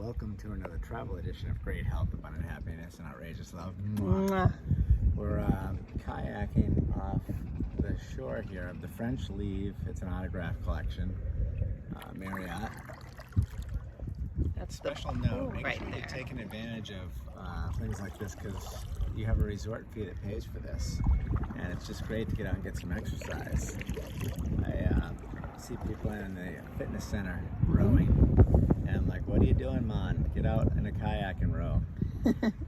welcome to another travel edition of Great Health, Abundant Happiness, and Outrageous Love. Mwah. We're kayaking off the shore here of the French Leave. It's an autograph collection. Marriott. That's Special the note, pool make right sure you're there. taking advantage of things like this because you have a resort fee that pays for this. And it's just great to get out and get some exercise. I see people in the fitness center rowing. And I'm like, what are you doing, man? Get out in a kayak and row.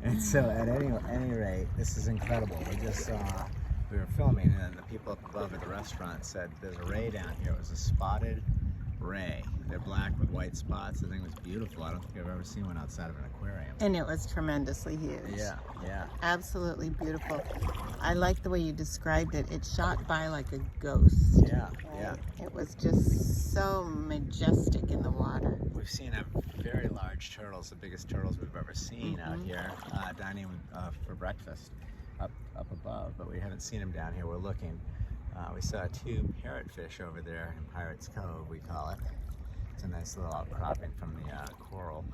And so at any rate, this is incredible. We were filming and the people up above at the restaurant said there's a ray down here. It was a spotted ray. They're black with white spots. The thing was beautiful. I don't think I've ever seen one outside of an aquarium. And it was tremendously huge. Yeah. Absolutely beautiful. I like the way you described it. It shot by like a ghost. Yeah. It was just so majestic in the water. We've seen a very large turtles, the biggest turtles we've ever seen out here, dining for breakfast up above, but we haven't seen them down here. We're looking. We saw 2 parrotfish over there in Pirates Cove, we call it. It's a nice little outcropping from the coral.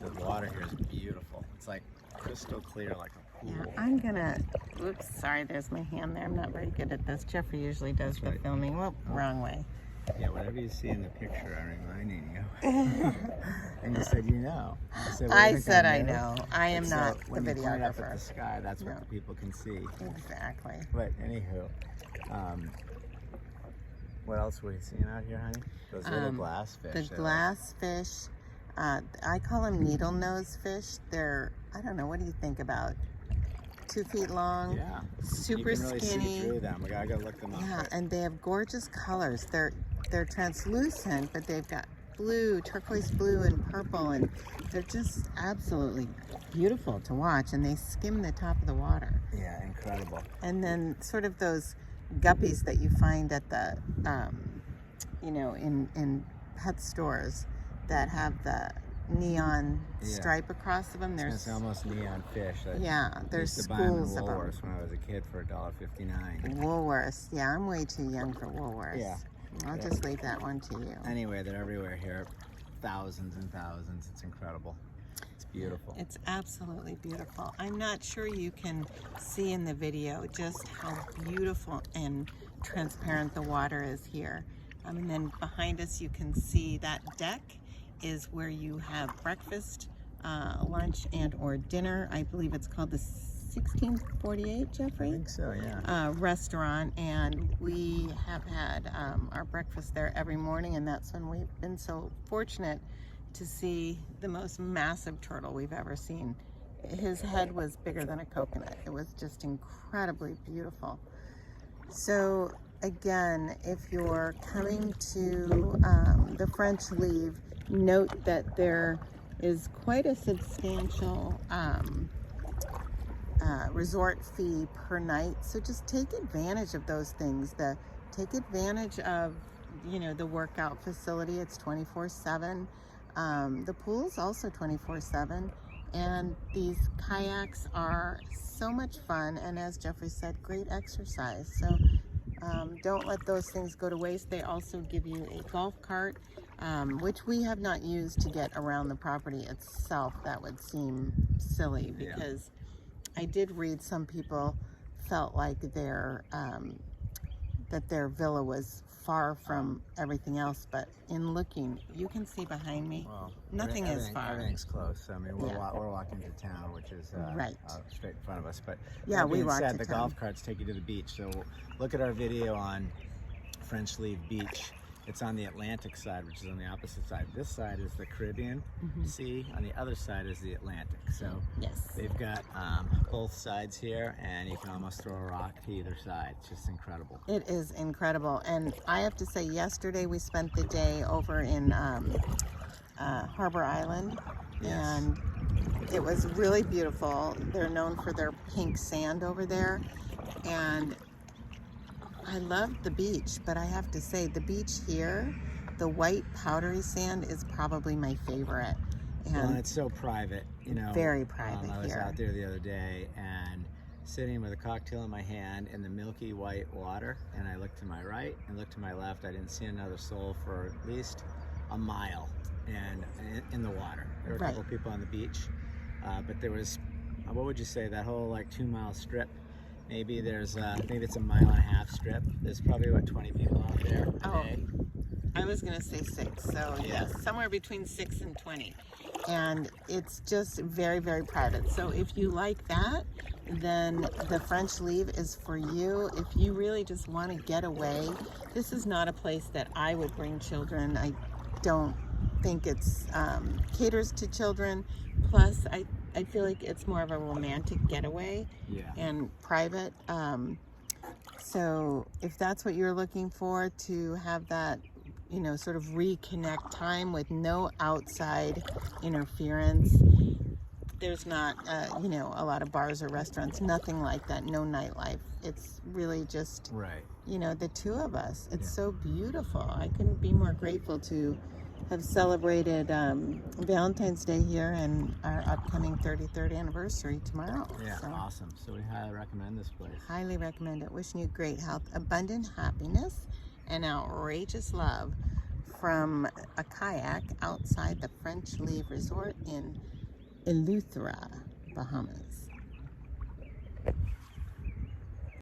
The water here is beautiful. It's like crystal clear, like a pool. Yeah, I'm gonna, oops, sorry, there's my hand there. I'm not very good at this. Jeffrey usually does the filming. Whoop, wrong way. Yeah, whatever you see in the picture, I'm reminding you. And you said you know. I said I know. I am not the when you point up at videographer. the sky, that's what the people can see. Exactly. But anywho, what else were you seeing out here, honey? Those little glass fish. The glass fish. I call them needle nose fish. They're, I don't know, what do you think about 2 feet long? Yeah. Super you can really skinny. See through them. I gotta look them up. Yeah, and they have gorgeous colors. They're translucent, but they've got blue, turquoise blue, and purple, and they're just absolutely beautiful to watch. And they skim the top of the water. Yeah, incredible. And then sort of those guppies that you find at the, in pet stores that have the neon stripe across them. It's almost neon fish. There's used to buy them in schools of them. Woolworths when I was a kid for $1.59. Woolworths. Yeah, I'm way too young for Woolworths. Yeah. I'll just leave that one to you. Anyway, they're everywhere here. Thousands and thousands. It's incredible. It's beautiful. It's absolutely beautiful. I'm not sure you can see in the video just how beautiful and transparent the water is here. And then behind us you can see that deck is where you have breakfast, lunch, and or dinner. I believe it's called the 1648, Jeffrey? I think so, yeah. Restaurant, and we have had our breakfast there every morning, and that's when we've been so fortunate to see the most massive turtle we've ever seen. His head was bigger than a coconut. It was just incredibly beautiful. So again, if you're coming to the French Leave, note that there is quite a substantial resort fee per night. So just take advantage of those things. Take advantage of, the workout facility. It's 24/7. The pool is also 24/7. And these kayaks are so much fun. And as Jeffrey said, great exercise. So don't let those things go to waste. They also give you a golf cart, which we have not used to get around the property itself. That would seem silly because I did read some people felt like that their villa was far from everything else, but in looking, you can see behind me, nothing is far. Everything's close. I mean, we're walking to town, which is straight in front of us. But yeah, we walked to town. The golf carts take you to the beach. So look at our video on French Leave Beach. It's on the Atlantic side, which is on the opposite side. This side is the Caribbean Sea. On the other side is the Atlantic. So they've got both sides here, and you can almost throw a rock to either side. It's just incredible. It is incredible. And I have to say, yesterday we spent the day over in Harbor Island, and it was really beautiful. They're known for their pink sand over there, and I love the beach, but I have to say the beach here, the white powdery sand is probably my favorite. And it's so private, Very private I was here. out there the other day and sitting with a cocktail in my hand in the milky white water, and I looked to my right and looked to my left. I didn't see another soul for at least a mile. and in the water. There were a Right. couple people on the beach, but there was, what would you say, that whole like 2-mile strip? Maybe there's, maybe it's a 1.5-mile strip. There's probably about 20 people out there a Oh. day. I was going to say 6, so yes, somewhere between 6 and 20. And it's just very, very private. So if you like that, then the French Leave is for you. If you really just want to get away, this is not a place that I would bring children. I don't think it's caters to children. Plus, I feel like it's more of a romantic getaway and private. So if that's what you're looking for, to have that, you know, sort of reconnect time with no outside interference. There's not, you know, a lot of bars or restaurants, nothing like that, no nightlife. It's really just, you know, the two of us. It's so beautiful. I couldn't be more grateful to have celebrated Valentine's Day here and our upcoming 33rd anniversary tomorrow. Yeah, So, awesome. So we highly recommend this place. highly recommend it. Wishing you great health, abundant happiness, and outrageous love from a kayak outside the French Leave Resort in Eleuthera, Bahamas.